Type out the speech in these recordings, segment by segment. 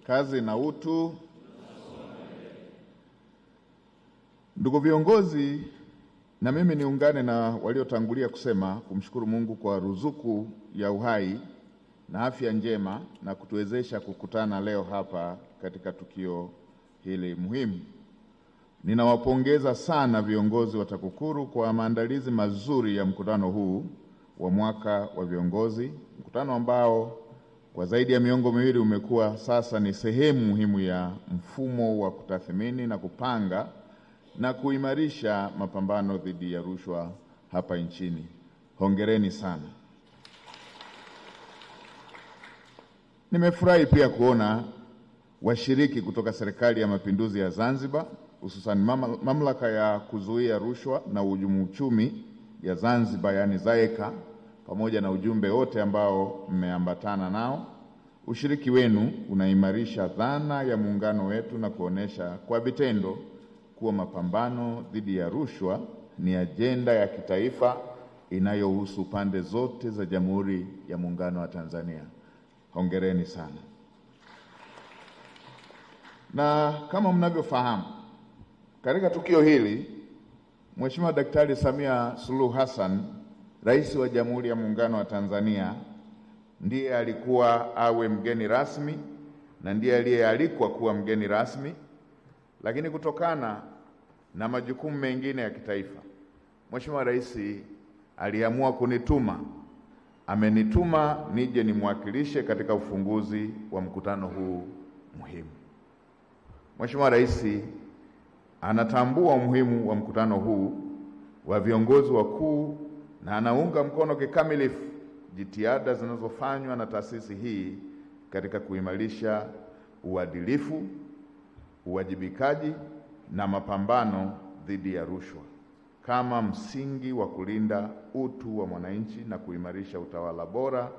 Kazi na utu. Ndugu viongozi, na mimi niungane na waliotangulia kusema kumshukuru Mungu kwa ruzuku ya uhai na afya njema na kutuwezesha kukutana leo hapa katika tukio hili muhimu. Ninawapongeza sana viongozi wa TAKUKURU kwa maandalizi mazuri ya mkutano huu wa mwaka wa viongozi, mkutano ambao kwa zaidi ya miongo miwili umekuwa sasa ni sehemu muhimu ya mfumo wa kutathmini na kupanga na kuimarisha mapambano dhidi ya rushwa hapa nchini. Hongereni sana. Nimefurahi pia kuona washiriki kutoka Serikali ya Mapinduzi ya Zanzibar, hususan mamlaka ya kuzuia rushwa na uhujumu uchumi ya Zanzibar, yani ZAECA, pamoja na ujumbe wote ambao mmeambatana nao. Ushiriki wenu unaimarisha dhana ya muungano wetu na kuonesha kwa vitendo kuwa mapambano dhidi ya rushwa ni ajenda ya kitaifa inayohusu pande zote za Jamhuri ya Muungano wa Tanzania. Hongereni sana. Na kama mnavyofahamu, katika tukio hili Mheshimiwa Daktari Samia Suluhu Hassan, Rais wa Jamhuri ya Muungano wa Tanzania, ndiye alikuwa awe mgeni rasmi na ndiye aliyealikwa kuwa mgeni rasmi, lakini kutokana na majukumu mengine ya kitaifa, Mheshimiwa Rais aliamua kunituma. Amenituma nije nimwakilishe katika ufunguzi wa mkutano huu muhimu. Mheshimiwa Rais anatambua umuhimu wa mkutano huu wa viongozi wakuu na anaunga mkono kikamilifu jitihada zinazofanywa na taasisi hii katika kuimarisha uadilifu, uwajibikaji na mapambano dhidi ya rushwa kama msingi wa kulinda utu wa mwananchi na kuimarisha utawala bora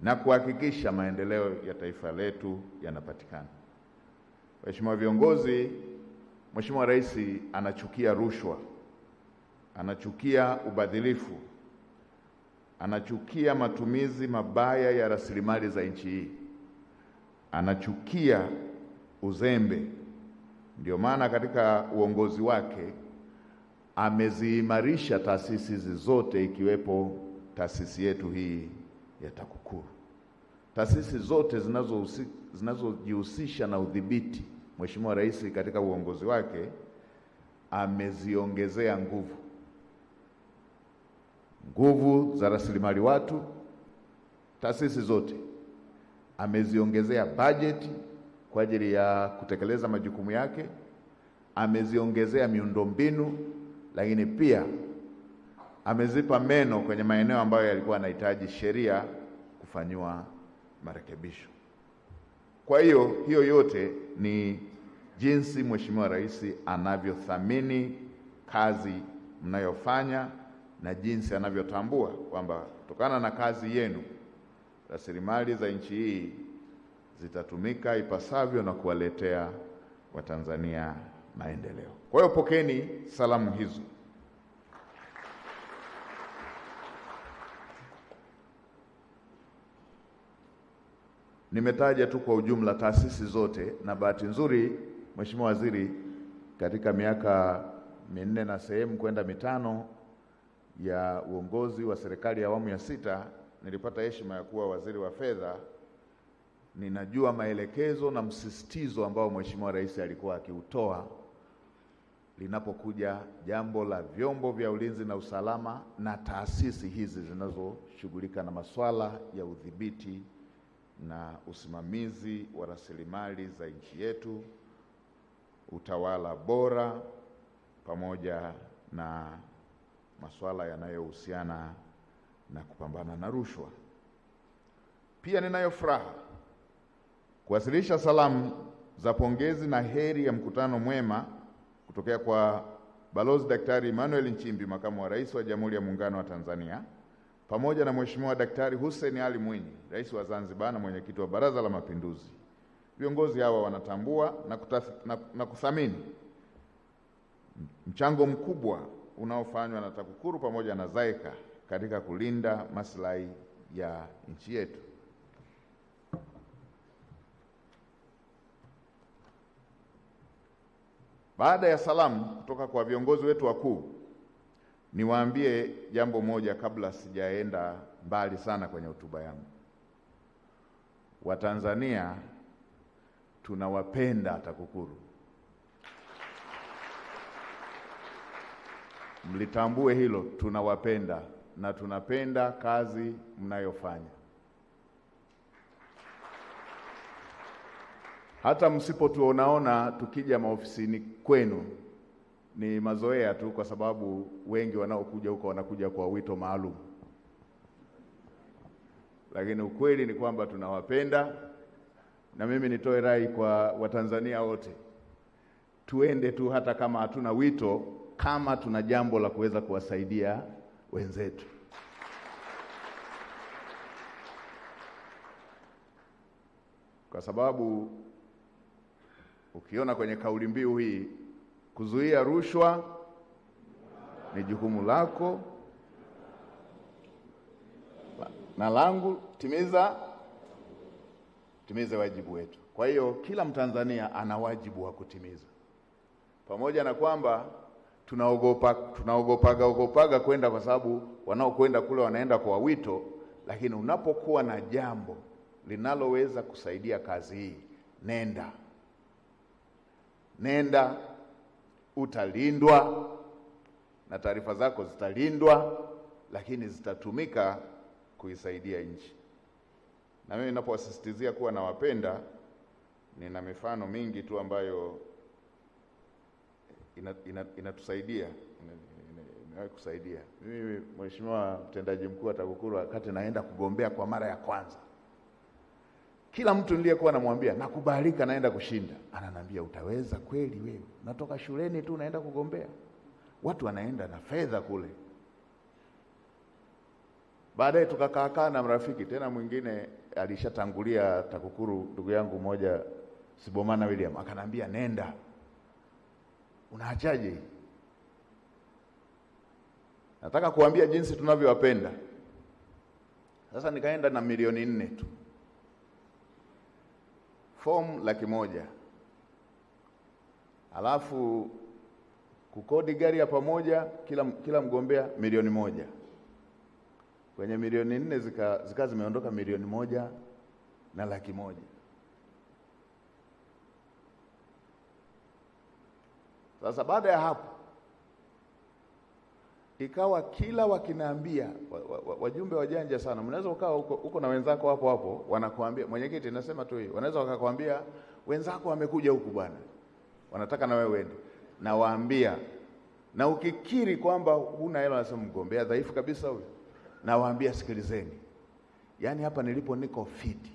na kuhakikisha maendeleo ya taifa letu yanapatikana. Mheshimiwa viongozi, Mheshimiwa Rais anachukia rushwa, anachukia ubadhilifu, anachukia matumizi mabaya ya rasilimali za nchi hii, anachukia uzembe. Ndio maana katika uongozi wake ameziimarisha taasisi hizi zote, ikiwepo taasisi yetu hii ya TAKUKURU. Taasisi zote zinazojihusisha na udhibiti, Mheshimiwa Rais katika uongozi wake ameziongezea nguvu za rasilimali watu. Taasisi zote ameziongezea bajeti kwa ajili ya kutekeleza majukumu yake, ameziongezea miundombinu, lakini pia amezipa meno kwenye maeneo ambayo yalikuwa yanahitaji sheria kufanywa marekebisho. Kwa hiyo yote ni jinsi Mheshimiwa Rais anavyothamini kazi mnayofanya na jinsi anavyotambua kwamba kutokana na kazi yenu rasilimali za nchi hii zitatumika ipasavyo na kuwaletea Watanzania maendeleo. Kwa hiyo pokeni salamu hizo. Nimetaja tu kwa ujumla taasisi zote, na bahati nzuri Mheshimiwa Waziri, katika miaka 4 na sehemu kwenda 5 ya uongozi wa serikali ya awamu ya 6 nilipata heshima ya kuwa waziri wa fedha. Ninajua maelekezo na msisitizo ambao Mheshimiwa Rais alikuwa akiutoa linapokuja jambo la vyombo vya ulinzi na usalama na taasisi hizi zinazoshughulika na masuala ya udhibiti na usimamizi wa rasilimali za nchi yetu, utawala bora, pamoja na masuala yanayohusiana na kupambana na rushwa. Pia ninayo furaha kuwasilisha salamu za pongezi na heri ya mkutano mwema kutokea kwa Balozi Daktari Emmanuel Nchimbi, Makamu wa Rais wa Jamhuri ya Muungano wa Tanzania, pamoja na Mheshimiwa Daktari Hussein Ali Mwinyi, Rais wa Zanzibar na Mwenyekiti wa Baraza la Mapinduzi. Viongozi hawa wanatambua na kuthamini mchango mkubwa unaofanywa na TAKUKURU pamoja na ZAECA katika kulinda maslahi ya nchi yetu. Baada ya salamu kutoka kwa viongozi wetu wakuu, niwaambie jambo moja kabla sijaenda mbali sana kwenye hotuba yangu. Watanzania tunawapenda TAKUKURU. Mlitambue hilo, tunawapenda na tunapenda kazi mnayofanya. Hata msipotuonaona tukija maofisini kwenu ni mazoea tu, kwa sababu wengi wanaokuja huko wanakuja kwa wito maalum. Lakini ukweli ni kwamba tunawapenda, na mimi nitoe rai kwa Watanzania wote, tuende tu hata kama hatuna wito, kama tuna jambo la kuweza kuwasaidia wenzetu. Kwa sababu ukiona kwenye kauli mbiu hii, kuzuia rushwa ni jukumu lako na langu, timize wajibu wetu. Kwa hiyo kila Mtanzania ana wajibu wa kutimiza, pamoja na kwamba tunaogopaga kwenda, kwa sababu wanaokwenda kule wanaenda kwa wito. Lakini unapokuwa na jambo linaloweza kusaidia kazi hii, nenda, utalindwa na taarifa zako zitalindwa, lakini zitatumika kuisaidia nchi. Na mimi ninapowasisitizia kuwa nawapenda, nina mifano mingi tu ambayo inatusaidia, inawahi kusaidia. Mimi Mheshimiwa mtendaji mkuu wa TAKUKURU, wakati naenda kugombea kwa mara ya kwanza, kila mtu niliyekuwa namwambia nakubalika naenda kushinda, ananiambia utaweza kweli wewe? Natoka shuleni tu naenda kugombea. Watu wanaenda na fedha kule. Baadaye tukakaa na marafiki tena, mwingine alishatangulia TAKUKURU, ndugu yangu mmoja Sibomana William, akanambia nenda. Unaachaje? Nataka kuambia jinsi tunavyowapenda. Sasa nikaenda na milioni 4 tu, fomu 100,000, alafu kukodi gari ya pamoja kila mgombea milioni 1. Kwenye milioni 4 zika zimeondoka milioni 1,100,000. Sasa baada ya hapo ikawa kila wakinaambia, wajumbe wajanja sana, mnaweza ukawa huko na wenzako hapo wanakuambia, mwenyekiti nasema tu hii, wanaweza wakakwambia wenzako wamekuja huku bwana, wanataka na wewe uende. Na waambia, na ukikiri kwamba huna hela, nasema mgombea dhaifu kabisa huyo, na waambia sikilizeni, yani hapa nilipo niko fiti,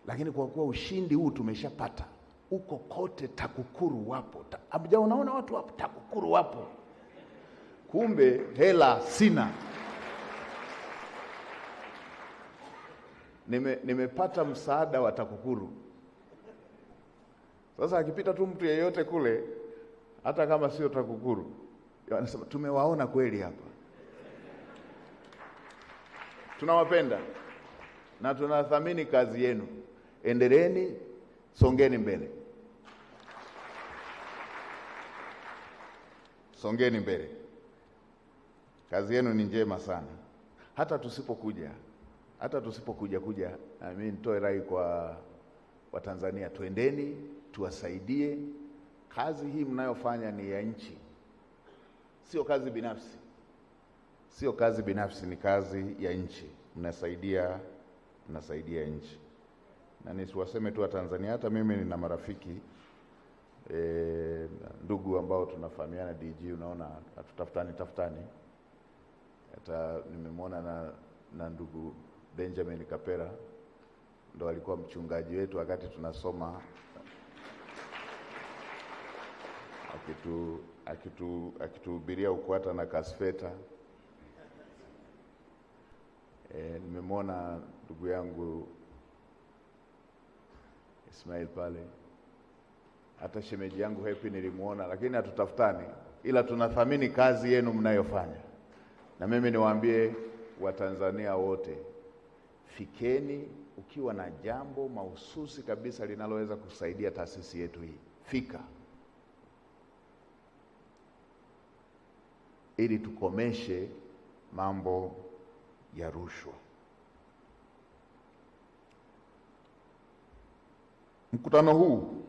lakini kwa kuwa ushindi huu tumeshapata, uko kote TAKUKURU wapo. Unaona watu wapo TAKUKURU wapo. Kumbe hela sina. Nimepata msaada wa TAKUKURU. Sasa akipita tu mtu yeyote kule, hata kama sio TAKUKURU, wanasema tumewaona kweli hapa. Tunawapenda na tunathamini kazi yenu. Endeleeni, songeni mbele. Songeni mbele. Kazi yenu ni njema sana. Hata tusipokuja, mimi nitoe rai kwa Watanzania, twendeni tuwasaidie. Kazi hii mnayofanya ni ya nchi, sio kazi binafsi. Sio kazi binafsi, ni kazi ya nchi. Mnasaidia nchi. Na nisiwaseme tu Watanzania, hata mimi nina marafiki ndugu ambao tunafahamiana DG, unaona hatutafutani. Hata nimemwona na ndugu Benjamin Kapera, ndo alikuwa mchungaji wetu wakati tunasoma, akituhubiria UKWATA na KASFETA. Nimemwona ndugu yangu Ismail pale, hata shemeji yangu Happy nilimuona, lakini hatutafutani, ila tunathamini kazi yenu mnayofanya. Na mimi niwaambie Watanzania wote, fikeni. Ukiwa na jambo mahususi kabisa linaloweza kusaidia taasisi yetu hii, fika. ili tukomeshe mambo ya rushwa. Mkutano huu